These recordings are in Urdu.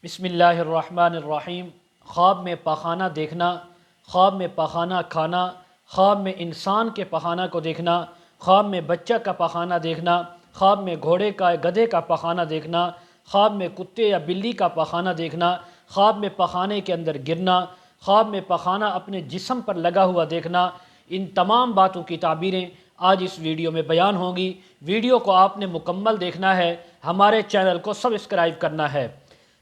بسم اللہ الرحمن الرحیم۔ خواب میں پاخانہ دیکھنا، خواب میں پاخانہ کھانا، خواب میں انسان کے پاخانہ کو دیکھنا، خواب میں بچہ کا پاخانہ دیکھنا، خواب میں گھوڑے کا گدھے کا پاخانہ دیکھنا، خواب میں کتے یا بلی کا پاخانہ دیکھنا، خواب میں پاخانے کے اندر گرنا، خواب میں پاخانہ اپنے جسم پر لگا ہوا دیکھنا، ان تمام باتوں کی تعبیریں آج اس ویڈیو میں بیان ہوں گی۔ ویڈیو کو آپ نے مکمل دیکھنا ہے، ہمارے چینل کو سبسکرائب کرنا ہے۔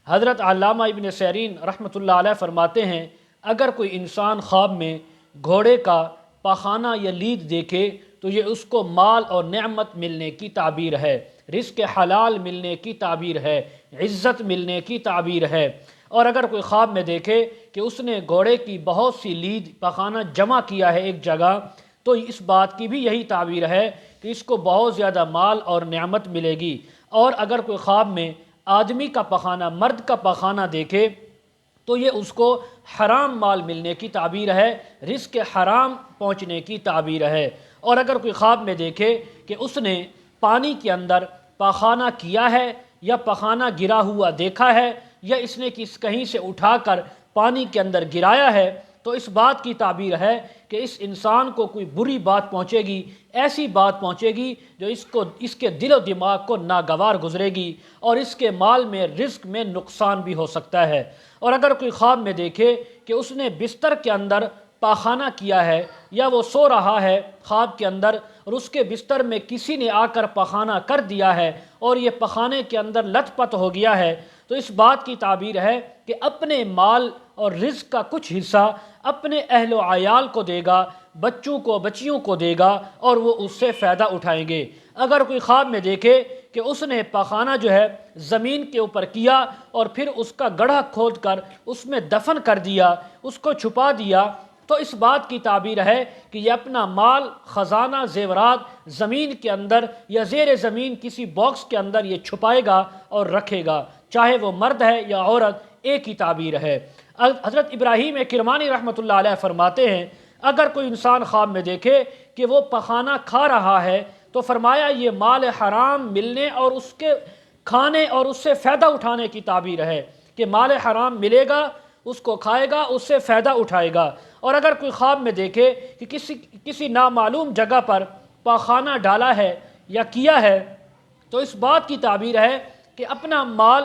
حضرت علامہ ابن سیرین رحمۃ اللہ علیہ فرماتے ہیں، اگر کوئی انسان خواب میں گھوڑے کا پاخانہ یا لید دیکھے تو یہ اس کو مال اور نعمت ملنے کی تعبیر ہے، رزق حلال ملنے کی تعبیر ہے، عزت ملنے کی تعبیر ہے۔ اور اگر کوئی خواب میں دیکھے کہ اس نے گھوڑے کی بہت سی لید پاخانہ جمع کیا ہے ایک جگہ، تو اس بات کی بھی یہی تعبیر ہے کہ اس کو بہت زیادہ مال اور نعمت ملے گی۔ اور اگر کوئی خواب میں آدمی کا پاخانہ، مرد کا پاخانہ دیکھے تو یہ اس کو حرام مال ملنے کی تعبیر ہے، رزق حرام پہنچنے کی تعبیر ہے۔ اور اگر کوئی خواب میں دیکھے کہ اس نے پانی کے اندر پاخانہ کیا ہے یا پاخانہ گرا ہوا دیکھا ہے یا اس نے کہیں سے اٹھا کر پانی کے اندر گرایا ہے، تو اس بات کی تعبیر ہے کہ اس انسان کو کوئی بری بات پہنچے گی، ایسی بات پہنچے گی جو اس کے دل و دماغ کو ناگوار گزرے گی اور اس کے مال میں، رزق میں نقصان بھی ہو سکتا ہے۔ اور اگر کوئی خواب میں دیکھے کہ اس نے بستر کے اندر پاخانہ کیا ہے یا وہ سو رہا ہے خواب کے اندر اور اس کے بستر میں کسی نے آ کر پاخانہ کر دیا ہے اور یہ پاخانے کے اندر لت پت ہو گیا ہے، تو اس بات کی تعبیر ہے کہ اپنے مال اور رزق کا کچھ حصہ اپنے اہل و عیال کو دے گا، بچوں کو بچیوں کو دے گا اور وہ اس سے فائدہ اٹھائیں گے۔ اگر کوئی خواب میں دیکھے کہ اس نے پاخانہ جو ہے زمین کے اوپر کیا اور پھر اس کا گڑھا کھود کر اس میں دفن کر دیا، اس کو چھپا دیا، تو اس بات کی تعبیر ہے کہ یہ اپنا مال، خزانہ، زیورات زمین کے اندر یا زیر زمین کسی باکس کے اندر یہ چھپائے گا اور رکھے گا، چاہے وہ مرد ہے یا عورت، ایک ہی تعبیر ہے۔ حضرت ابراہیم کرمانی رحمۃ اللہ علیہ فرماتے ہیں، اگر کوئی انسان خواب میں دیکھے کہ وہ پاخانہ کھا رہا ہے تو فرمایا یہ مال حرام ملنے اور اس کے کھانے اور اس سے فائدہ اٹھانے کی تعبیر ہے کہ مال حرام ملے گا، اس کو کھائے گا، اس سے فائدہ اٹھائے گا۔ اور اگر کوئی خواب میں دیکھے کہ کسی نامعلوم جگہ پر پاخانہ ڈالا ہے یا کیا ہے، تو اس بات کی تعبیر ہے کہ اپنا مال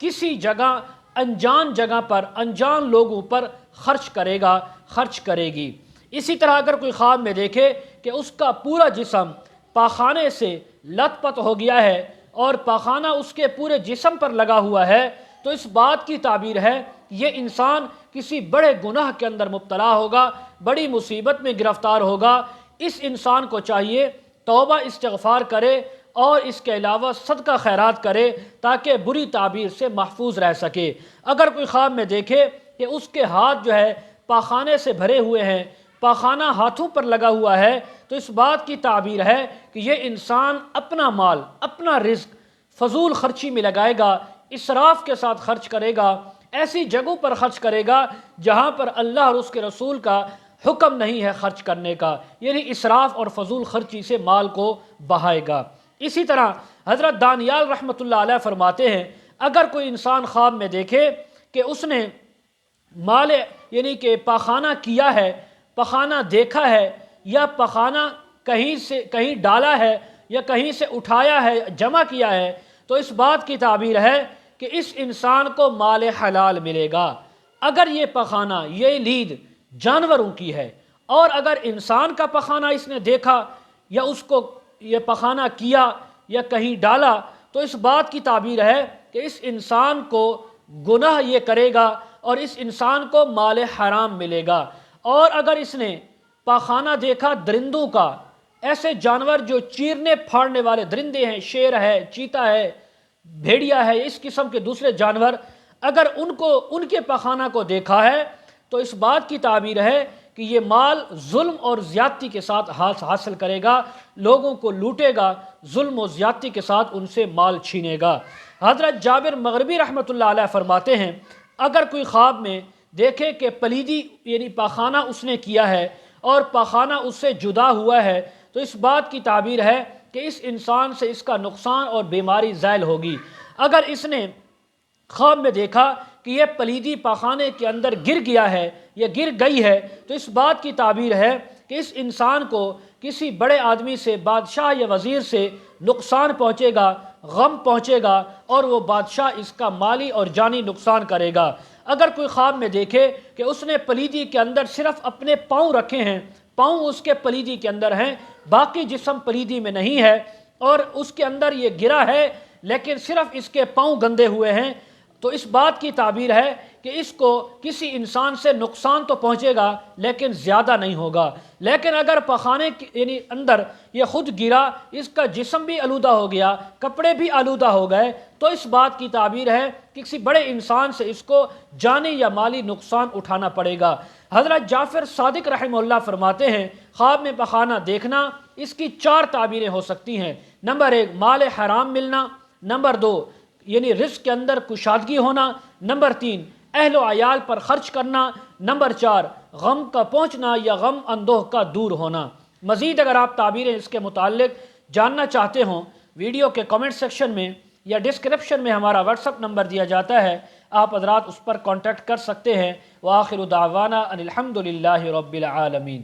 کسی جگہ، انجان جگہ پر، انجان لوگوں پر خرچ کرے گا، خرچ کرے گی۔ اسی طرح اگر کوئی خواب میں دیکھے کہ اس کا پورا جسم پاخانے سے لت پت ہو گیا ہے اور پاخانہ اس کے پورے جسم پر لگا ہوا ہے، تو اس بات کی تعبیر ہے یہ انسان کسی بڑے گناہ کے اندر مبتلا ہوگا، بڑی مصیبت میں گرفتار ہوگا۔ اس انسان کو چاہیے توبہ استغفار کرے اور اس کے علاوہ صدقہ خیرات کرے تاکہ بری تعبیر سے محفوظ رہ سکے۔ اگر کوئی خواب میں دیکھے کہ اس کے ہاتھ جو ہے پاخانے سے بھرے ہوئے ہیں، پاخانہ ہاتھوں پر لگا ہوا ہے، تو اس بات کی تعبیر ہے کہ یہ انسان اپنا مال، اپنا رزق فضول خرچی میں لگائے گا، اسراف کے ساتھ خرچ کرے گا، ایسی جگہوں پر خرچ کرے گا جہاں پر اللہ اور اس کے رسول کا حکم نہیں ہے خرچ کرنے کا، یعنی اسراف اور فضول خرچی سے مال کو بہائے گا۔ اسی طرح حضرت دانیال رحمۃ اللہ علیہ فرماتے ہیں، اگر کوئی انسان خواب میں دیکھے کہ اس نے مال یعنی کہ پاخانہ کیا ہے، پاخانہ دیکھا ہے یا پاخانہ کہیں ڈالا ہے یا کہیں سے اٹھایا ہے، جمع کیا ہے، تو اس بات کی تعبیر ہے کہ اس انسان کو مال حلال ملے گا۔ اگر یہ پاخانہ، یہ لید جانوروں کی ہے اور اگر انسان کا پاخانہ اس نے دیکھا یا اس کو یہ پاخانہ کیا یا کہیں ڈالا، تو اس بات کی تعبیر ہے کہ اس انسان کو گناہ یہ کرے گا اور اس انسان کو مال حرام ملے گا۔ اور اگر اس نے پاخانہ دیکھا درندوں کا، ایسے جانور جو چیرنے پھاڑنے والے درندے ہیں، شیر ہے، چیتا ہے، بھیڑیا ہے، اس قسم کے دوسرے جانور، اگر ان کے پاخانہ کو دیکھا ہے تو اس بات کی تعبیر ہے کہ یہ مال ظلم اور زیادتی کے ساتھ حاصل کرے گا، لوگوں کو لوٹے گا، ظلم و زیادتی کے ساتھ ان سے مال چھینے گا۔ حضرت جابر مغربی رحمۃ اللہ علیہ فرماتے ہیں، اگر کوئی خواب میں دیکھے کہ پلیدی یعنی پاخانہ اس نے کیا ہے اور پاخانہ اس سے جدا ہوا ہے، تو اس بات کی تعبیر ہے کہ اس انسان سے اس کا نقصان اور بیماری زائل ہوگی۔ اگر اس نے خواب میں دیکھا کہ یہ پلیدی پاخانے کے اندر گر گیا ہے، یہ گر گئی ہے، تو اس بات کی تعبیر ہے کہ اس انسان کو کسی بڑے آدمی سے، بادشاہ یا وزیر سے نقصان پہنچے گا، غم پہنچے گا، اور وہ بادشاہ اس کا مالی اور جانی نقصان کرے گا۔ اگر کوئی خواب میں دیکھے کہ اس نے پلیدی کے اندر صرف اپنے پاؤں رکھے ہیں، پاؤں اس کے پلیدی کے اندر ہیں، باقی جسم پلیدی میں نہیں ہے، اور اس کے اندر یہ گرا ہے لیکن صرف اس کے پاؤں گندے ہوئے ہیں، تو اس بات کی تعبیر ہے کہ اس کو کسی انسان سے نقصان تو پہنچے گا لیکن زیادہ نہیں ہوگا۔ لیکن اگر پخانے یعنی اندر یہ خود گرا، اس کا جسم بھی آلودہ ہو گیا، کپڑے بھی آلودہ ہو گئے، تو اس بات کی تعبیر ہے کہ کسی بڑے انسان سے اس کو جانی یا مالی نقصان اٹھانا پڑے گا۔ حضرت جعفر صادق رحمہ اللہ فرماتے ہیں خواب میں پخانہ دیکھنا اس کی 4 تعبیریں ہو سکتی ہیں۔ نمبر 1 مال حرام ملنا، نمبر 2 یعنی رزق کے اندر کشادگی ہونا، نمبر 3 اہل و عیال پر خرچ کرنا، نمبر 4 غم کا پہنچنا یا غم اندوہ کا دور ہونا۔ مزید اگر آپ تعبیریں اس کے متعلق جاننا چاہتے ہوں، ویڈیو کے کمنٹ سیکشن میں یا ڈسکرپشن میں ہمارا واٹس اپ نمبر دیا جاتا ہے، آپ حضرات اس پر کانٹیکٹ کر سکتے ہیں۔ وآخر دعوانا ان الحمد للہ رب العالمین۔